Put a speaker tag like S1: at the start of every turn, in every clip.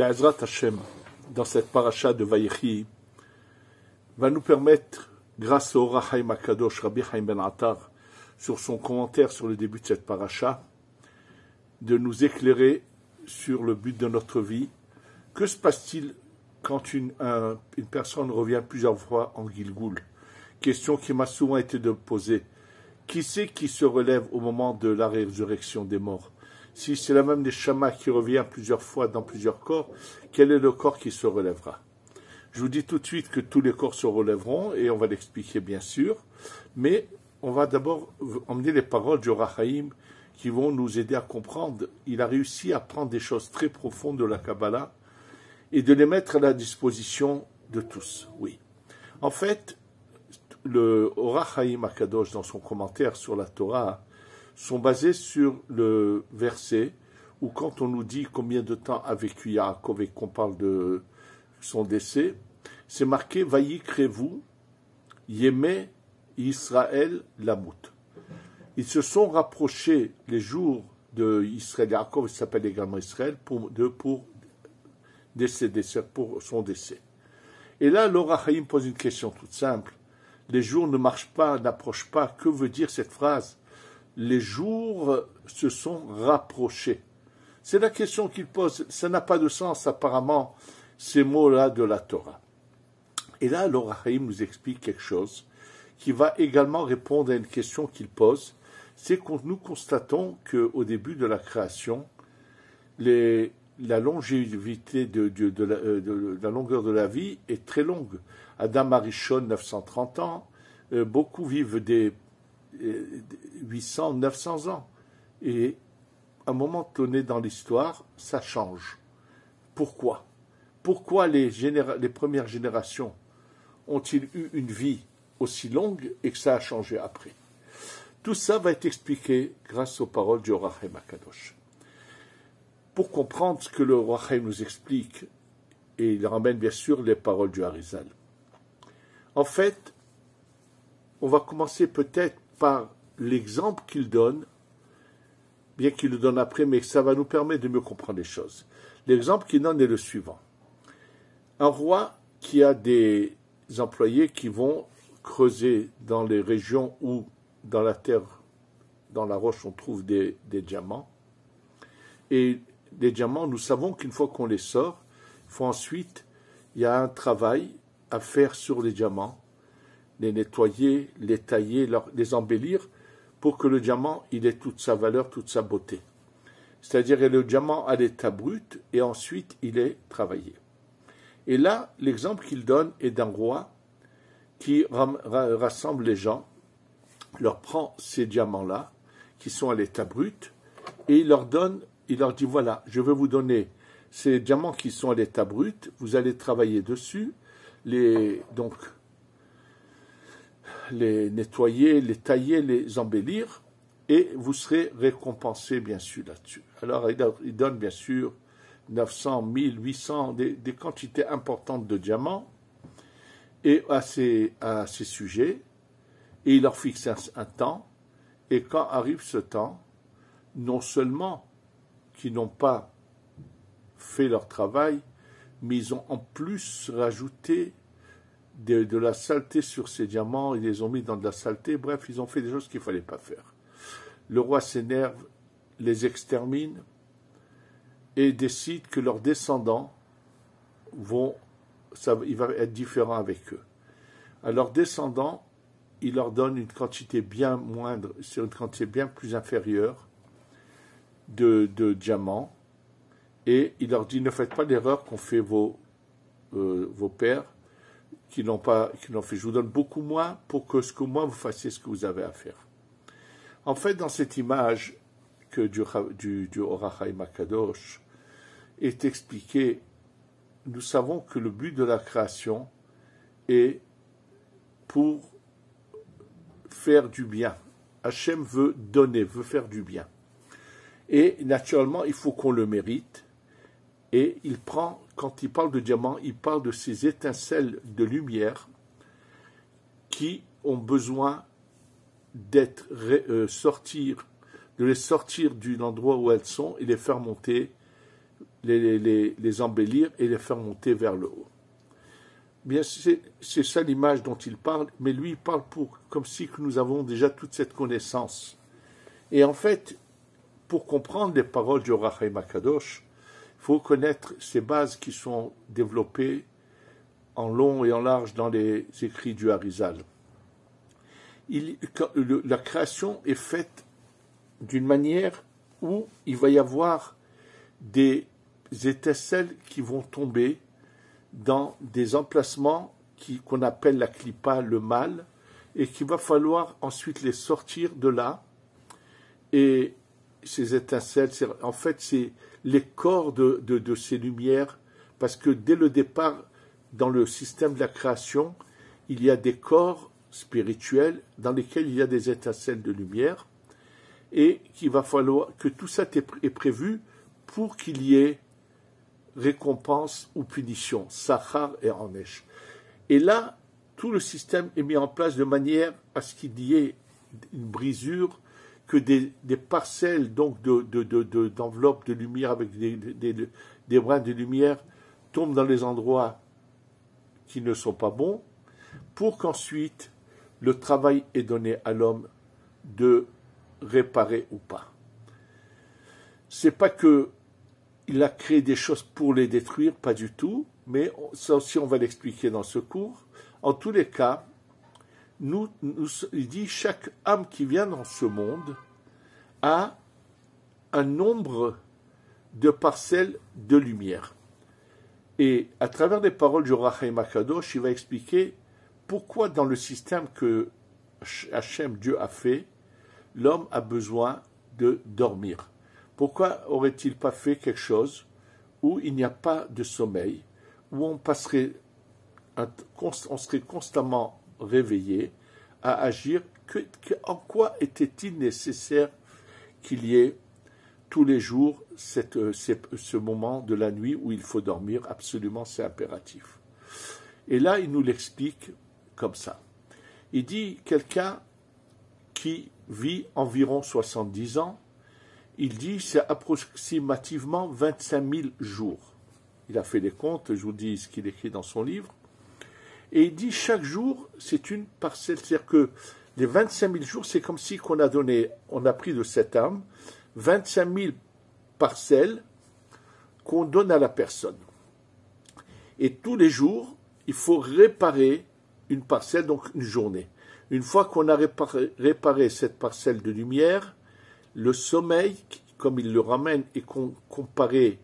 S1: Be'ezrat Hashem, dans cette paracha de Vayechi, va nous permettre, grâce au Or HaChaim HaKadosh, Rabbi Chaim Ben Attar, sur son commentaire sur le début de cette paracha, de nous éclairer sur le but de notre vie. Que se passe-t-il quand une personne revient plusieurs fois en Gilgoul? Question qui m'a souvent été posée. Qui c'est qui se relève au moment de la résurrection des morts? Si c'est la même neshama qui revient plusieurs fois dans plusieurs corps, quel est le corps qui se relèvera? Je vous dis tout de suite que tous les corps se relèveront, et on va l'expliquer bien sûr, mais on va d'abord emmener les paroles du Or HaChaim qui vont nous aider à comprendre. Il a réussi à prendre des choses très profondes de la Kabbalah et de les mettre à la disposition de tous. Oui. En fait, le Or HaChaim HaKadosh, dans son commentaire sur la Torah, sont basés sur le verset où, quand on nous dit combien de temps a vécu Yaakov et qu'on parle de son décès, c'est marqué Vayikrevu Yemé Israël Lamut. Ils se sont rapprochés les jours de Israël. Yaakov, il s'appelle également Israël, pour décéder, pour son décès. Et là, l'Or HaChaim pose une question toute simple. Les jours ne marchent pas, n'approchent pas. Que veut dire cette phrase? Les jours se sont rapprochés. C'est la question qu'il pose. Ça n'a pas de sens, apparemment, ces mots-là de la Torah. Et là, l'Or HaChaim nous explique quelque chose qui va également répondre à une question qu'il pose. C'est que nous constatons qu'au début de la création, la longévité de la longueur de la vie est très longue. Adam Arishon, 930 ans. Beaucoup vivent des 800, 900 ans. Et à un moment donné dans l'histoire, ça change. Pourquoi? Pourquoi les premières générations ont-ils eu une vie aussi longue et que ça a changé après? Tout ça va être expliqué grâce aux paroles du Or HaChaim HaKadosh. Pour comprendre ce que le Or HaChaim nous explique, et il ramène bien sûr les paroles du Harizal. En fait, on va commencer peut-être par l'exemple qu'il donne, bien qu'il le donne après, mais ça va nous permettre de mieux comprendre les choses. L'exemple qu'il donne est le suivant. Un roi qui a des employés qui vont creuser dans les régions où, dans la terre, dans la roche, on trouve des diamants. Et les diamants, nous savons qu'une fois qu'on les sort, il y a un travail à faire sur les diamants, les nettoyer, les tailler, les embellir, pour que le diamant il ait toute sa valeur, toute sa beauté. C'est-à-dire le diamant à l'état brut, et ensuite il est travaillé. Et là, l'exemple qu'il donne est d'un roi qui rassemble les gens, leur prend ces diamants-là, qui sont à l'état brut, et il leur dit, voilà, je vais vous donner ces diamants qui sont à l'état brut, vous allez travailler dessus, les nettoyer, les tailler, les embellir, et vous serez récompensé, bien sûr, là-dessus. Alors, il donne, bien sûr, 900, 1000, 800, des quantités importantes de diamants, et à ces sujets, et il leur fixe un temps, et quand arrive ce temps, non seulement qu'ils n'ont pas fait leur travail, mais ils ont en plus rajouté de la saleté sur ces diamants, ils les ont mis dans de la saleté, bref, ils ont fait des choses qu'il ne fallait pas faire. Le roi s'énerve, les extermine, et décide que leurs descendants il va être différent avec eux. À leurs descendants, il leur donne une quantité bien moindre, c'est une quantité bien plus inférieure de diamants, et il leur dit, ne faites pas l'erreur qu'ont fait vos pères, qui l'ont fait. Je vous donne beaucoup moins pour que vous fassiez ce que vous avez à faire. En fait, dans cette image du Or HaChaim HaKadosh est expliqué, nous savons que le but de la création est pour faire du bien. Hachem veut donner, veut faire du bien. Et naturellement, il faut qu'on le mérite. Et quand il parle de diamants, il parle de ces étincelles de lumière qui ont besoin de les sortir de l'endroit où elles sont et les faire monter les embellir et les faire monter vers le haut. Bien, c'est ça l'image dont il parle, mais lui il parle comme si que nous avons déjà toute cette connaissance. Et en fait, pour comprendre les paroles du Or HaChaim HaKadosh, il faut connaître ces bases qui sont développées en long et en large dans les écrits du Harizal. La création est faite d'une manière où il va y avoir des étincelles qui vont tomber dans des emplacements qu'on appelle la clipa, le mal, et qu'il va falloir ensuite les sortir de là. Et ces étincelles, en fait, c'est les corps de ces lumières, parce que dès le départ, dans le système de la création, il y a des corps spirituels dans lesquels il y a des étincelles de lumière, et qu'il va falloir que tout ça est prévu pour qu'il y ait récompense ou punition, Sachar et Anesh. Et là, tout le système est mis en place de manière à ce qu'il y ait une brisure, que des parcelles donc d'enveloppes de lumière avec des brins de lumière tombent dans les endroits qui ne sont pas bons, pour qu'ensuite le travail est donné à l'homme de réparer ou pas. C'est pas que il a créé des choses pour les détruire, pas du tout, mais ça aussi on va l'expliquer dans ce cours. En tous les cas, il dit chaque âme qui vient dans ce monde a un nombre de parcelles de lumière. Et à travers les paroles du Or HaChaim HaKadosh, il va expliquer pourquoi dans le système que Hachem, Dieu, a fait, l'homme a besoin de dormir. Pourquoi aurait-il pas fait quelque chose où il n'y a pas de sommeil, où on serait constamment réveillé à agir? En quoi était-il nécessaire qu'il y ait tous les jours ce moment de la nuit où il faut dormir? Absolument, c'est impératif. Et là, il nous l'explique comme ça. Il dit, quelqu'un qui vit environ 70 ans, il dit c'est approximativement 25 000 jours. Il a fait les comptes, je vous dis ce qu'il écrit dans son livre. Et il dit chaque jour, c'est une parcelle. C'est-à-dire que les 25 000 jours, c'est comme si on a pris de cette âme 25 000 parcelles qu'on donne à la personne. Et tous les jours, il faut réparer une parcelle, donc une journée. Une fois qu'on a réparé cette parcelle de lumière, le sommeil, comme il le ramène, est comparé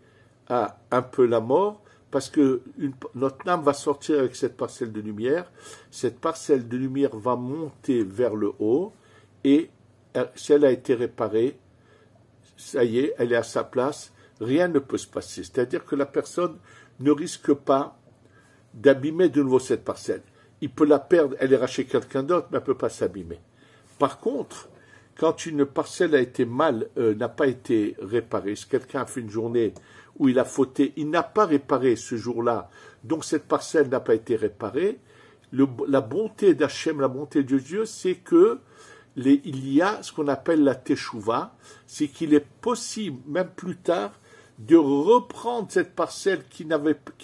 S1: à un peu la mort, parce que notre âme va sortir avec cette parcelle de lumière. Cette parcelle de lumière va monter vers le haut, et si elle a été réparée, ça y est, elle est à sa place, rien ne peut se passer. C'est-à-dire que la personne ne risque pas d'abîmer de nouveau cette parcelle. Il peut la perdre, elle ira chez quelqu'un d'autre, mais elle ne peut pas s'abîmer. Par contre, quand une parcelle n'a pas été réparée, si quelqu'un a fait une journée où il a fauté, il n'a pas réparé ce jour-là, donc cette parcelle n'a pas été réparée, la bonté d'Hachem, la bonté de Dieu, c'est que il y a ce qu'on appelle la teshuva, c'est qu'il est possible, même plus tard, de reprendre cette parcelle qui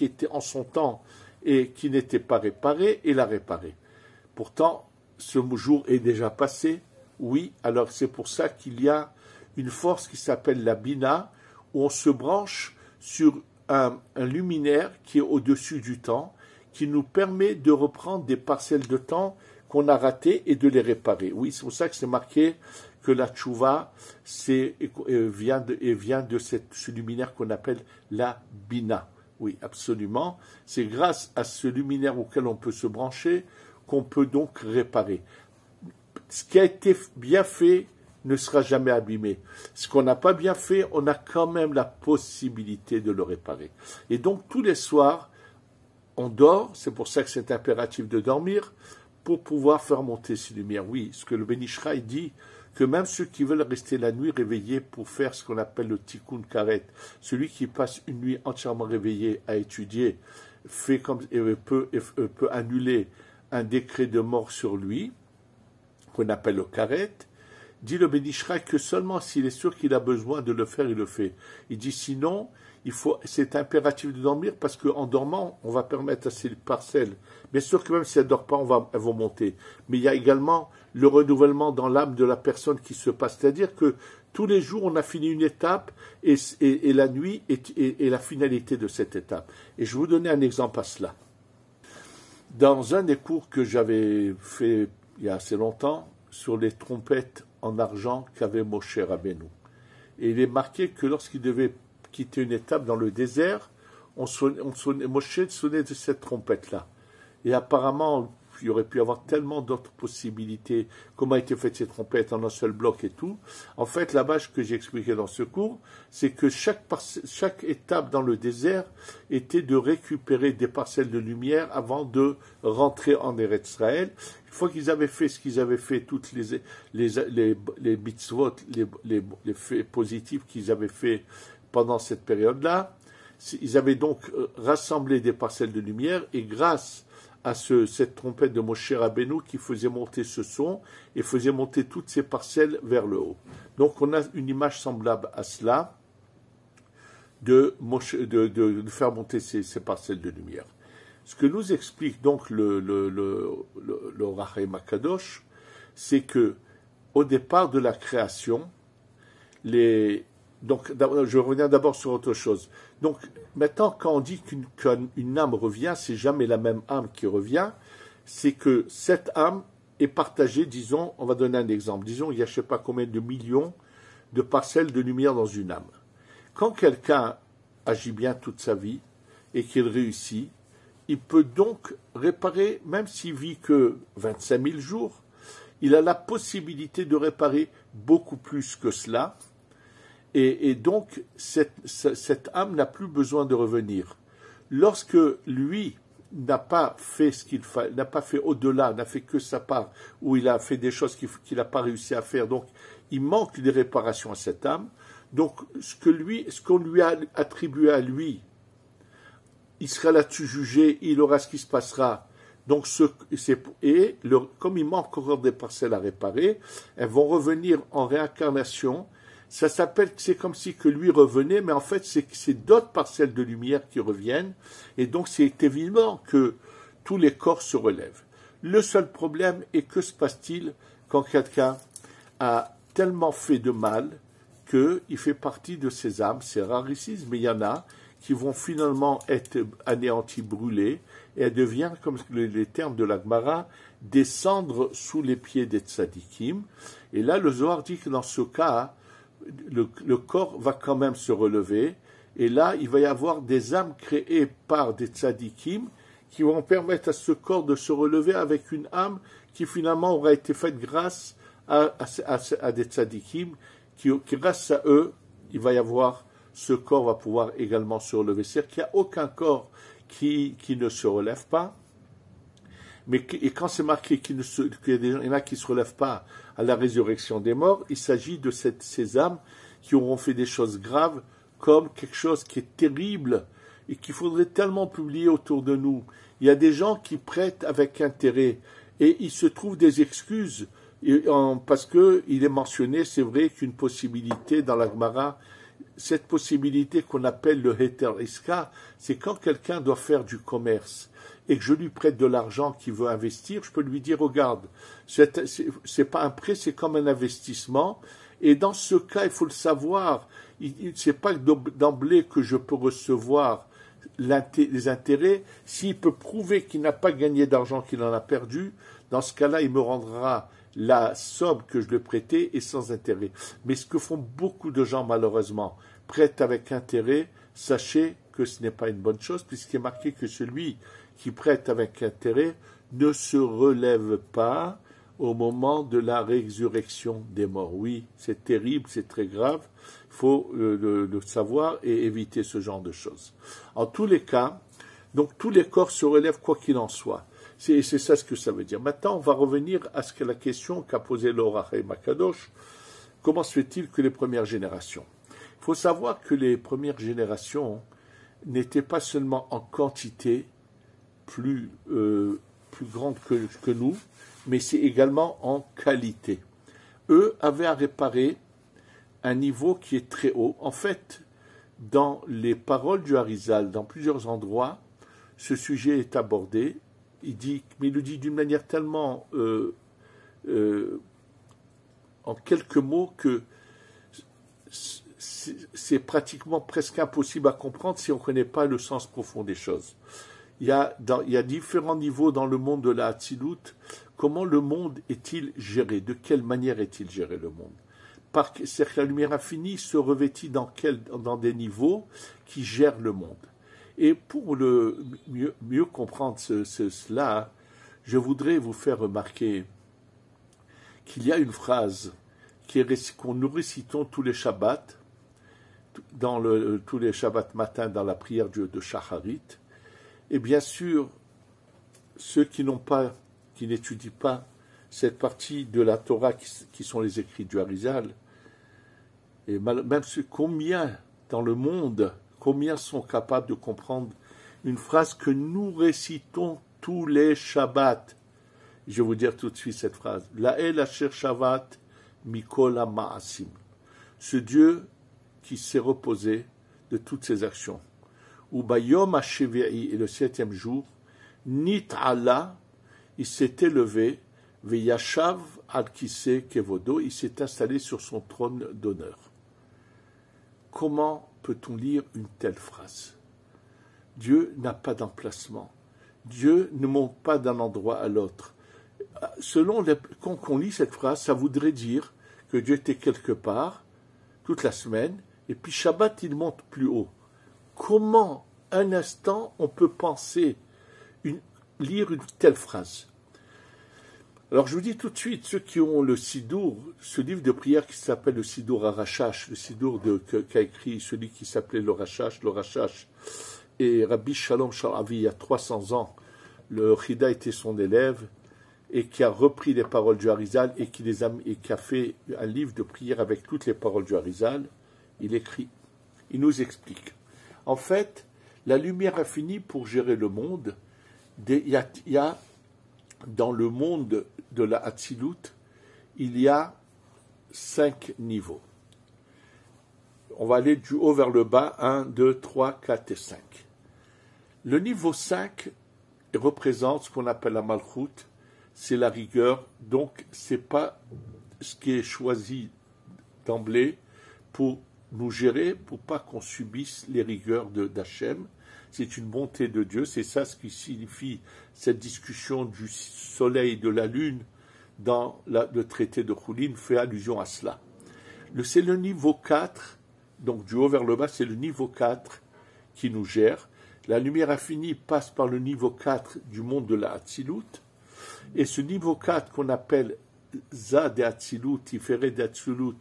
S1: était en son temps et qui n'était pas réparée, et la réparer. Pourtant, ce jour est déjà passé. Oui, alors c'est pour ça qu'il y a une force qui s'appelle la Bina, où on se branche sur un luminaire qui est au-dessus du temps, qui nous permet de reprendre des parcelles de temps qu'on a ratées et de les réparer. Oui, c'est pour ça que c'est marqué que la tchouva vient de ce luminaire qu'on appelle la Bina. Oui, absolument. C'est grâce à ce luminaire auquel on peut se brancher qu'on peut donc réparer. Ce qui a été bien fait ne sera jamais abîmé. Ce qu'on n'a pas bien fait, on a quand même la possibilité de le réparer. Et donc, tous les soirs, on dort, c'est pour ça que c'est impératif de dormir, pour pouvoir faire monter ces lumières. Oui, ce que le Ben Ish Chai dit, que même ceux qui veulent rester la nuit réveillés pour faire ce qu'on appelle le tikkun karet, celui qui passe une nuit entièrement réveillé à étudier, peut annuler un décret de mort sur lui, qu'on appelle le karet, dit le Ben Ish Chai que seulement s'il est sûr qu'il a besoin de le faire, il le fait. Il dit sinon, c'est impératif de dormir parce qu'en dormant, on va permettre à ces parcelles, bien sûr que même si elles ne dorment pas, elles vont monter. Mais il y a également le renouvellement dans l'âme de la personne qui se passe. C'est-à-dire que tous les jours, on a fini une étape et la nuit est la finalité de cette étape. Et je vais vous donner un exemple à cela. Dans un des cours que j'avais fait il y a assez longtemps, sur les trompettes en argent qu'avait Moshe Rabbeinu. Et il est marqué que lorsqu'il devait quitter une étape dans le désert, Moshe sonnait de cette trompette-là. Et apparemment, il y aurait pu y avoir tellement d'autres possibilités, comment a été faite cette trompette en un seul bloc et tout. En fait, là-bas, ce que j'ai expliqué dans ce cours, c'est que chaque étape dans le désert était de récupérer des parcelles de lumière avant de rentrer en Eretz Israël. Une fois qu'ils avaient fait ce qu'ils avaient fait, toutes les mitzvot, les faits positifs qu'ils avaient fait pendant cette période-là, ils avaient donc rassemblé des parcelles de lumière et grâce à cette trompette de Moshe Rabbeinu qui faisait monter ce son et faisait monter toutes ces parcelles vers le haut. Donc on a une image semblable à cela de faire monter ces parcelles de lumière. Ce que nous explique donc le Or HaChaim HaKadosh, c'est que au départ de la création, donc, je reviens d'abord sur autre chose. Donc, maintenant, quand on dit qu'une âme revient, c'est jamais la même âme qui revient, c'est que cette âme est partagée, disons, on va donner un exemple, disons, il y a je ne sais pas combien de millions de parcelles de lumière dans une âme. Quand quelqu'un agit bien toute sa vie et qu'il réussit, il peut donc réparer, même s'il vit que 25 000 jours, il a la possibilité de réparer beaucoup plus que cela. Et donc, cette âme n'a plus besoin de revenir. Lorsque lui n'a pas fait ce qu'il fallait, n'a pas fait au-delà, n'a fait que sa part, où il a fait des choses qu'il n'a pas réussi à faire, donc il manque des réparations à cette âme. Donc, ce qu'on lui a attribué à lui, il sera là-dessus jugé, il aura ce qui se passera. Donc, comme il manque encore des parcelles à réparer, elles vont revenir en réincarnation. Ça s'appelle, c'est comme si que lui revenait, mais en fait, c'est d'autres parcelles de lumière qui reviennent. Et donc, c'est évident que tous les corps se relèvent. Le seul problème est que se passe-t-il quand quelqu'un a tellement fait de mal qu'il fait partie de ces âmes, c'est rarissime, mais il y en a qui vont finalement être anéanties, brûlées, et elle devient, comme les termes de la Gemara, descendre sous les pieds des tzadikim. Et là, le Zohar dit que dans ce cas, le corps va quand même se relever, et là, il va y avoir des âmes créées par des tzadikim qui vont permettre à ce corps de se relever avec une âme qui finalement aura été faite grâce à des tzadikim, qui grâce à eux, il va y avoir, ce corps va pouvoir également se relever. C'est-à-dire qu'il n'y a aucun corps qui ne se relève pas, et quand c'est marqué qu'il y en a qui ne se relèvent pas à la résurrection des morts, il s'agit de ces âmes qui auront fait des choses graves, comme quelque chose qui est terrible et qu'il faudrait tellement publier autour de nous. Il y a des gens qui prêtent avec intérêt et il se trouve des excuses parce qu'il est mentionné, c'est vrai, qu'une possibilité dans la Gemara, cette possibilité qu'on appelle le Heter Iska, c'est quand quelqu'un doit faire du commerce et que je lui prête de l'argent qu'il veut investir, je peux lui dire, regarde, c'est pas un prêt, c'est comme un investissement. Et dans ce cas, il faut le savoir, c'est pas d'emblée que je peux recevoir les intérêts. S'il peut prouver qu'il n'a pas gagné d'argent, qu'il en a perdu, dans ce cas-là, il me rendra la somme que je lui ai prêtée et sans intérêt. Mais ce que font beaucoup de gens, malheureusement, prêtent avec intérêt, sachez que ce n'est pas une bonne chose, puisqu'il est marqué que celui qui prête avec intérêt ne se relève pas au moment de la résurrection des morts. Oui, c'est terrible, c'est très grave, il faut le savoir et éviter ce genre de choses. En tous les cas, donc tous les corps se relèvent quoi qu'il en soit. C'est ça ce que ça veut dire. Maintenant, on va revenir à la question qu'a posée l'Or HaChaim HaKadosh. Comment se fait-il que les premières générations? Il faut savoir que les premières générations n'étaient pas seulement en quantité plus grande que nous, mais c'est également en qualité. Eux avaient à réparer un niveau qui est très haut. En fait, dans les paroles du Harizal, dans plusieurs endroits, ce sujet est abordé. Mais il le dit d'une manière tellement en quelques mots que c'est pratiquement presque impossible à comprendre si on ne connaît pas le sens profond des choses. Il y a différents niveaux dans le monde de la Hatzilut. Comment le monde est-il géré? De quelle manière est-il géré, le monde? C'est-à-dire que la lumière infinie se revêtit dans des niveaux qui gèrent le monde. Et pour mieux comprendre cela, je voudrais vous faire remarquer qu'il y a une phrase qu'on nous récitons tous les Shabbats, tous les Shabbats matins dans la prière de Shacharit. Et bien sûr, ceux qui n'étudient pas cette partie de la Torah qui sont les écrits du Harizal, et même combien dans le monde, combien sont capables de comprendre une phrase que nous récitons tous les Shabbats. Je vais vous dire tout de suite cette phrase. La'el asher shavat mikol ha'ma'asim. Ce Dieu qui s'est reposé de toutes ses actions. Ou bayom ha'shevi'i, et le 7e jour, nit'ala, il s'est élevé, veyashav al kise kevodo, il s'est installé sur son trône d'honneur. Comment peut-on lire une telle phrase? Dieu n'a pas d'emplacement. Dieu ne monte pas d'un endroit à l'autre. Quand on lit cette phrase, ça voudrait dire que Dieu était quelque part toute la semaine, et puis Shabbat, il monte plus haut. Comment, un instant, on peut lire une telle phrase? Alors je vous dis tout de suite, ceux qui ont le Sidour, ce livre de prière qui s'appelle le Sidour Arachash, le Sidour qu'a écrit celui qui s'appelait le Rachash, et Rabbi Shalom Sharavi, il y a 300 ans, le Chida était son élève, et qui a repris les paroles du Harizal, et qui a fait un livre de prière avec toutes les paroles du Harizal. Il écrit, il nous explique. En fait, la lumière infinie pour gérer le monde, il y a dans le monde de la Hatzilut, il y a 5 niveaux. On va aller du haut vers le bas, 1, 2, 3, 4 et 5. Le niveau 5 représente ce qu'on appelle la Malchut, c'est la rigueur, donc ce n'est pas ce qui est choisi d'emblée pour nous gérer, pour pas qu'on subisse les rigueurs d'Hachem. C'est une bonté de Dieu, c'est ça ce qui signifie cette discussion du soleil et de la lune dans le traité de Choulin fait allusion à cela. C'est le niveau 4, donc du haut vers le bas, c'est le niveau 4 qui nous gère. La lumière infinie passe par le niveau 4 du monde de la Hatzilut, et ce niveau 4 qu'on appelle Za de Hatzilut, Tiferet de Hatzilut,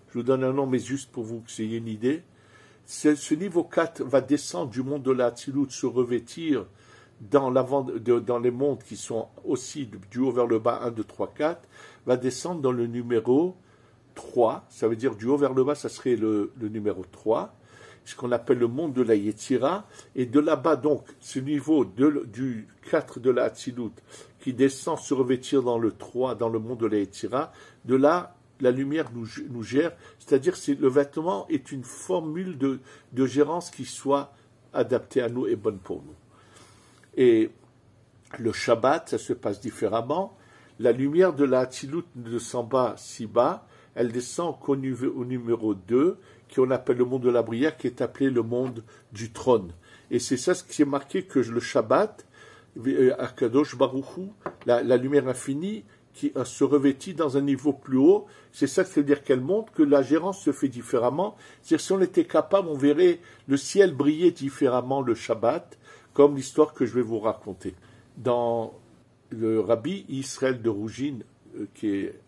S1: je vous donne un nom mais juste pour vous que vous ayez une idée, ce niveau 4 va descendre du monde de la Hatzilut, se revêtir dans les mondes qui sont aussi du haut vers le bas, 1, 2, 3, 4, va descendre dans le numéro 3, ça veut dire du haut vers le bas, ça serait le numéro 3, ce qu'on appelle le monde de la Yetzira, et de là-bas donc, ce niveau du 4 de la Hatzilut, qui descend se revêtir dans le 3, dans le monde de la Yetzira, de là, la lumière nous gère, c'est-à-dire que le vêtement est une formule de gérance qui soit adaptée à nous et bonne pour nous. Et le Shabbat, ça se passe différemment. La lumière de la Hatzilut ne descend pas si bas, elle descend au numéro 2, qu'on appelle le monde de la prière, qui est appelé le monde du trône. Et c'est ça ce qui est marqué, que le Shabbat, Akadosh Baruch Hu, la lumière infinie, qui se revêtit dans un niveau plus haut, c'est ça que ça veut dire qu'elle montre que la gérance se fait différemment. C'est-à-dire si on était capable, on verrait le ciel briller différemment le Shabbat, comme l'histoire que je vais vous raconter. Dans le Rabbi Israël de Rougine, qui est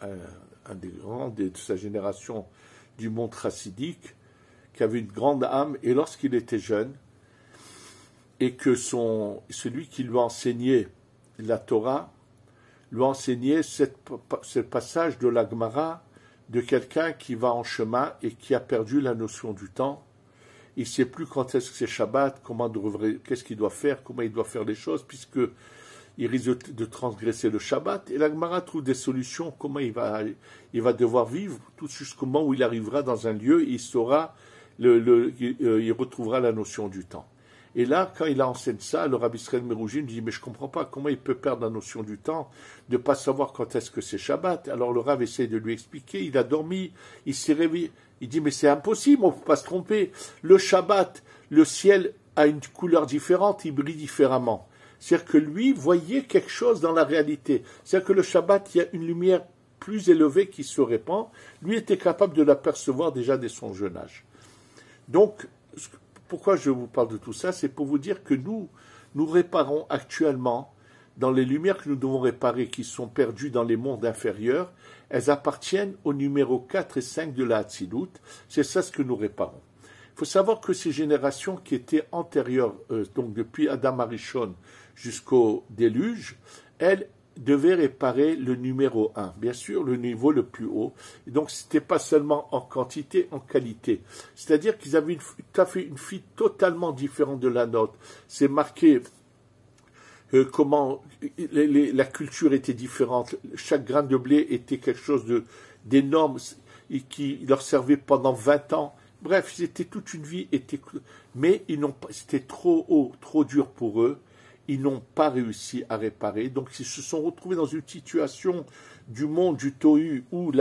S1: un des grands de sa génération du monde chassidique, qui avait une grande âme, et lorsqu'il était jeune, et que celui qui lui a enseigné la Torah, lui a enseigné ce passage de la Gemara de quelqu'un qui va en chemin et qui a perdu la notion du temps. Il ne sait plus quand est-ce que c'est Shabbat, qu'est-ce qu'il doit faire, comment il doit faire les choses, puisqu'il risque de transgresser le Shabbat. Et la Gemara trouve des solutions, comment il va devoir vivre, tout jusqu'au moment où il arrivera dans un lieu, et il saura il retrouvera la notion du temps. Et là, quand il enseigne ça, le Rabbi Israël Meroujim dit, mais je ne comprends pas comment il peut perdre la notion du temps, de ne pas savoir quand est-ce que c'est Shabbat. Alors le Rav essaie de lui expliquer, il a dormi, il s'est réveillé. Il dit, mais c'est impossible, on ne peut pas se tromper. Le Shabbat, le ciel a une couleur différente, il brille différemment. C'est-à-dire que lui voyait quelque chose dans la réalité. C'est-à-dire que le Shabbat, il y a une lumière plus élevée qui se répand. Lui était capable de l'apercevoir déjà dès son jeune âge. Donc, pourquoi je vous parle de tout ça? C'est pour vous dire que nous réparons actuellement, dans les lumières que nous devons réparer, qui sont perdues dans les mondes inférieurs, elles appartiennent au numéro 4 et 5 de la Hatzilut. C'est ça ce que nous réparons. Il faut savoir que ces générations qui étaient antérieures, donc depuis Adam Arishon jusqu'au déluge, elles devaient réparer le numéro 1, bien sûr le niveau le plus haut. Et donc ce n'était pas seulement en quantité, en qualité. C'est-à-dire qu'ils avaient une vie totalement différente de la nôtre. C'est marqué comment la culture était différente. Chaque grain de blé était quelque chose d'énorme et qui leur servait pendant 20 ans. Bref, c'était toute une vie, mais c'était trop haut, trop dur pour eux. Ils n'ont pas réussi à réparer. Donc, ils se sont retrouvés dans une situation du monde, du Tohu, où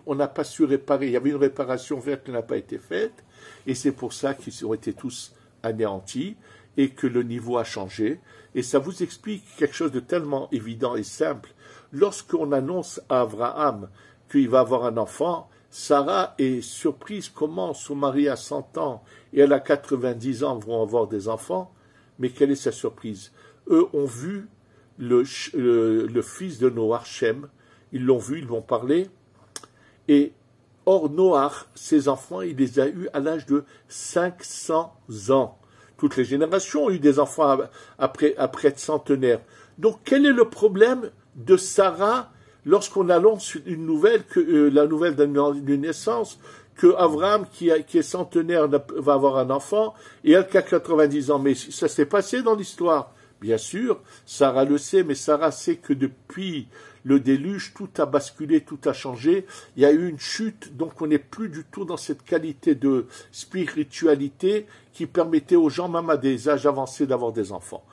S1: on n'a pas su réparer. Il y avait une réparation verte qui n'a pas été faite. Et c'est pour ça qu'ils ont été tous anéantis et que le niveau a changé. Et ça vous explique quelque chose de tellement évident et simple. Lorsqu'on annonce à Abraham qu'il va avoir un enfant, Sarah est surprise comment son mari a 100 ans et elle a 90 ans vont avoir des enfants. Mais quelle est sa surprise? Eux ont vu le fils de Noach, Shem, ils l'ont vu, ils l'ont parlé, et or Noach, ses enfants, il les a eus à l'âge de 500 ans. Toutes les générations ont eu des enfants après être centenaires. Donc quel est le problème de Sarah lorsqu'on annonce une nouvelle, la nouvelle d'une naissance, que Abraham, qui est centenaire, va avoir un enfant, et elle qui a 90 ans. Mais ça s'est passé dans l'histoire. Bien sûr, Sarah le sait, mais Sarah sait que depuis le déluge, tout a basculé, tout a changé. Il y a eu une chute, donc on n'est plus du tout dans cette qualité de spiritualité qui permettait aux gens, même à des âges avancés, d'avoir des enfants.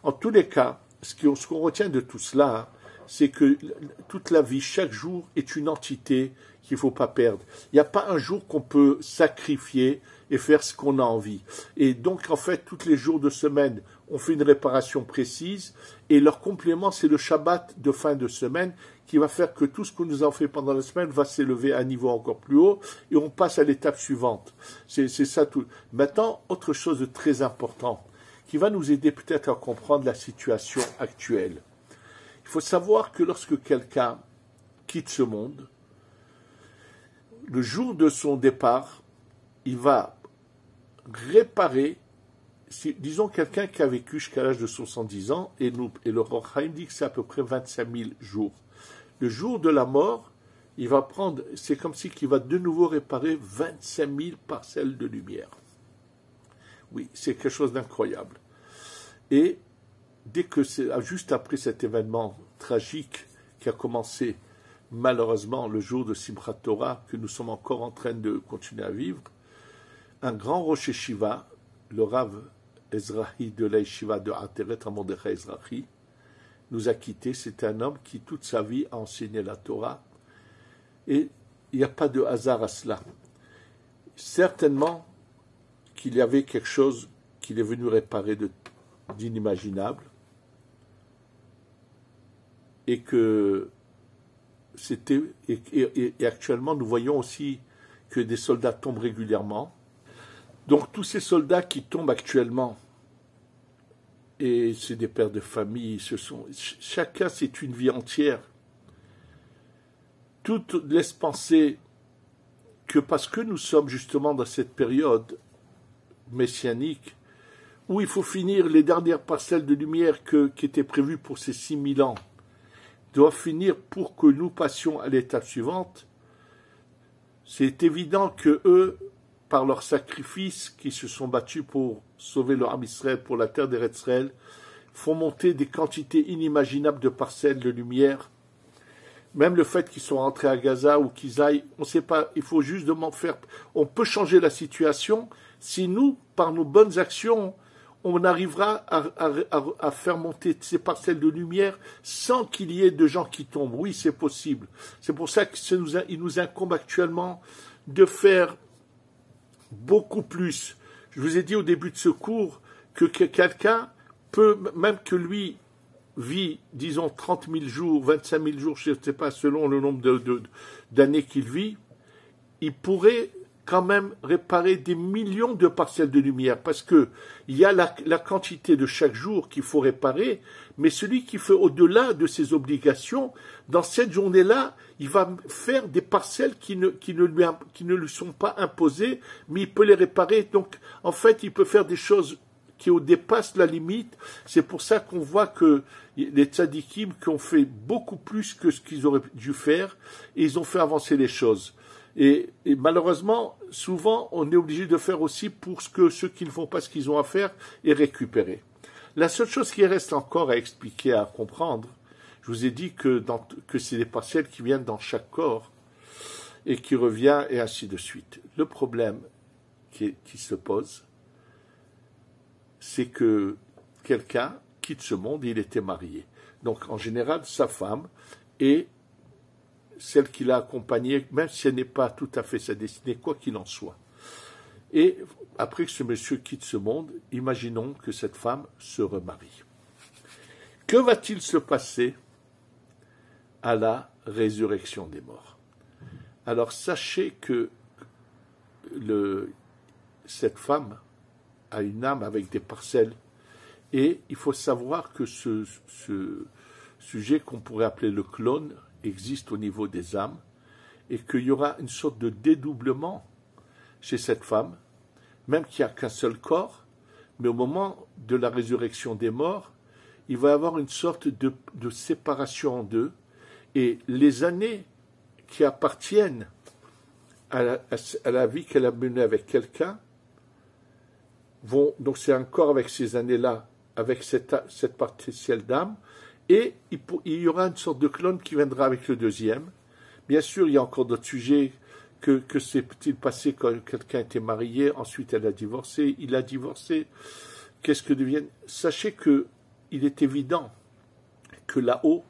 S1: En tous les cas, ce qu'on retient de tout cela, c'est que toute la vie, chaque jour, est une entité qu'il ne faut pas perdre. Il n'y a pas un jour qu'on peut sacrifier et faire ce qu'on a envie. Et donc, en fait, tous les jours de semaine, on fait une réparation précise, et leur complément, c'est le Shabbat de fin de semaine, qui va faire que tout ce que nous avons fait pendant la semaine va s'élever à un niveau encore plus haut, et on passe à l'étape suivante. C'est ça tout. Maintenant, autre chose de très important, qui va nous aider peut-être à comprendre la situation actuelle. Il faut savoir que lorsque quelqu'un quitte ce monde, le jour de son départ, il va réparer, disons quelqu'un qui a vécu jusqu'à l'âge de 70 ans, et le Rochaim dit que c'est à peu près 25 000 jours. Le jour de la mort, il va prendre, c'est comme si qu'il va de nouveau réparer 25 000 parcelles de lumière. Oui, c'est quelque chose d'incroyable. Et dès que juste après cet événement tragique qui a commencé malheureusement le jour de Simchat Torah, que nous sommes encore en train de continuer à vivre, un grand Rosh Yeshiva, le Rav Ezrahi de la Yeshiva de Ateret Mordechai Ezrahi, nous a quittés. C'est un homme qui toute sa vie a enseigné la Torah, et il n'y a pas de hasard à cela. Certainement qu'il y avait quelque chose qu'il est venu réparer d'inimaginable, et que c'était et actuellement nous voyons aussi que des soldats tombent régulièrement. Donc tous ces soldats qui tombent actuellement, et c'est des pères de famille, chacun c'est une vie entière. Tout laisse penser que parce que nous sommes justement dans cette période messianique où il faut finir les dernières parcelles de lumière qui étaient prévues pour ces 6000 ans, doivent finir pour que nous passions à l'étape suivante. C'est évident que eux, par leur sacrifice, qui se sont battus pour sauver leur âme Israël, pour la terre d'Eretz Israël, font monter des quantités inimaginables de parcelles de lumière. Même le fait qu'ils soient rentrés à Gaza ou qu'ils aillent, on ne sait pas, il faut juste faire. On peut changer la situation si nous, par nos bonnes actions, on arrivera à faire monter ces parcelles de lumière sans qu'il y ait de gens qui tombent. Oui, c'est possible. C'est pour ça qu'il nous incombe actuellement de faire beaucoup plus. Je vous ai dit au début de ce cours que quelqu'un peut, même que lui vit, disons, 30 000 jours, 25 000 jours, je ne sais pas, selon le nombre d'années qu'il vit, il pourrait quand même réparer des millions de parcelles de lumière, parce que il y a la quantité de chaque jour qu'il faut réparer, mais celui qui fait au-delà de ses obligations, dans cette journée-là, il va faire des parcelles qui ne lui sont pas imposées, mais il peut les réparer. Donc, en fait, il peut faire des choses qui dépassent la limite. C'est pour ça qu'on voit que les tzadikim qui ont fait beaucoup plus que ce qu'ils auraient dû faire, et ils ont fait avancer les choses. Et malheureusement, souvent, on est obligé de faire aussi pour ceux qui ne font pas ce qu'ils ont à faire et récupérer. La seule chose qui reste encore à expliquer, à comprendre, je vous ai dit que c'est des parcelles qui viennent dans chaque corps et qui revient et ainsi de suite. Le problème qui se pose, c'est que quelqu'un quitte ce monde et il était marié. Donc, en général, sa femme est celle qui l'a accompagnée, même si elle n'est pas tout à fait sa destinée, quoi qu'il en soit. Et après que ce monsieur quitte ce monde, imaginons que cette femme se remarie. Que va-t-il se passer à la résurrection des morts? Alors sachez que cette femme a une âme avec des parcelles, et il faut savoir que ce sujet qu'on pourrait appeler le clone existe au niveau des âmes, et qu'il y aura une sorte de dédoublement chez cette femme, même qu'il n'y a qu'un seul corps, mais au moment de la résurrection des morts, il va y avoir une sorte de séparation en deux, et les années qui appartiennent à la vie qu'elle a menée avec quelqu'un donc c'est un corps avec ces années-là, avec cette parcelle d'âme, et il y aura une sorte de clone qui viendra avec le deuxième. Bien sûr, il y a encore d'autres sujets. Que s'est-il passé quand quelqu'un était marié, ensuite elle a divorcé, il a divorcé, qu'est-ce que deviennent? Sachez qu'il est évident que là-haut,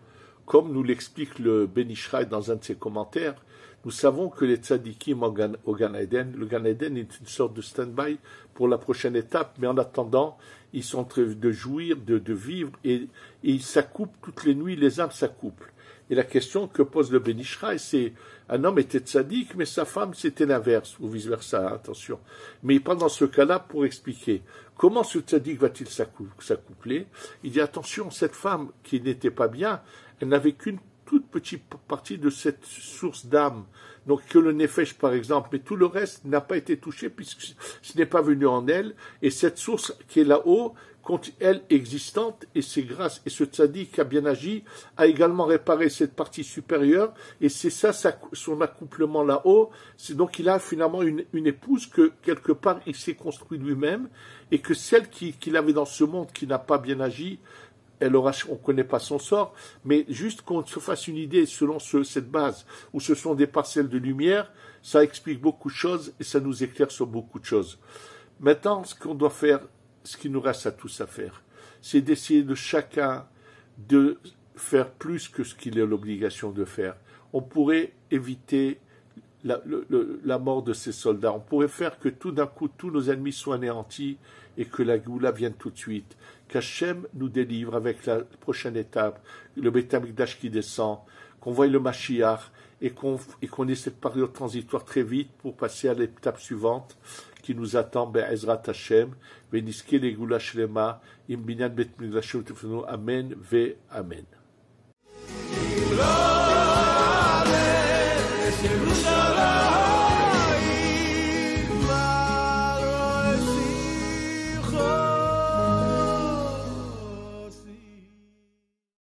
S1: comme nous l'explique le Ben Ishraï dans un de ses commentaires, nous savons que les tzadikim au Gan Eden, le Gan Eden est une sorte de stand-by pour la prochaine étape, mais en attendant, ils sont en train de jouir, de vivre, et ils s'accouplent toutes les nuits, les âmes s'accouplent. Et la question que pose le Ben Ishraï, c'est un homme était tzadik, mais sa femme c'était l'inverse, ou vice-versa, hein, attention. Mais il parle dans ce cas-là pour expliquer comment ce tzadik va-t-il s'accoupler. Il dit attention, cette femme qui n'était pas bien, elle n'avait qu'une toute petite partie de cette source d'âme, donc que le nefesh par exemple, mais tout le reste n'a pas été touché puisque ce n'est pas venu en elle, et cette source qui est là-haut, elle existante, et c'est grâce, et ce tzaddik qui a bien agi, a également réparé cette partie supérieure, et c'est ça son accouplement là-haut, c'est donc il a finalement une épouse que quelque part il s'est construit lui-même, et que celle qu'il avait dans ce monde qui n'a pas bien agi, on ne connaît pas son sort, mais juste qu'on se fasse une idée selon cette base, où ce sont des parcelles de lumière, ça explique beaucoup de choses, et ça nous éclaire sur beaucoup de choses. Maintenant, ce qu'on doit faire, ce qui nous reste à tous à faire, c'est d'essayer de chacun de faire plus que ce qu'il a l'obligation de faire. On pourrait éviter la mort de ces soldats. On pourrait faire que tout d'un coup, tous nos ennemis soient anéantis et que la Géoula vienne tout de suite. Qu'Hachem nous délivre avec la prochaine étape, le Beit Hamikdash qui descend, qu'on voie le Mashiach et qu'on ait cette période transitoire très vite pour passer à l'étape suivante qui nous attend, Be'ezrat Hashem, Beniske le Géoula Shlema, Im Binyan Bet Mikdash Amen ve Amen.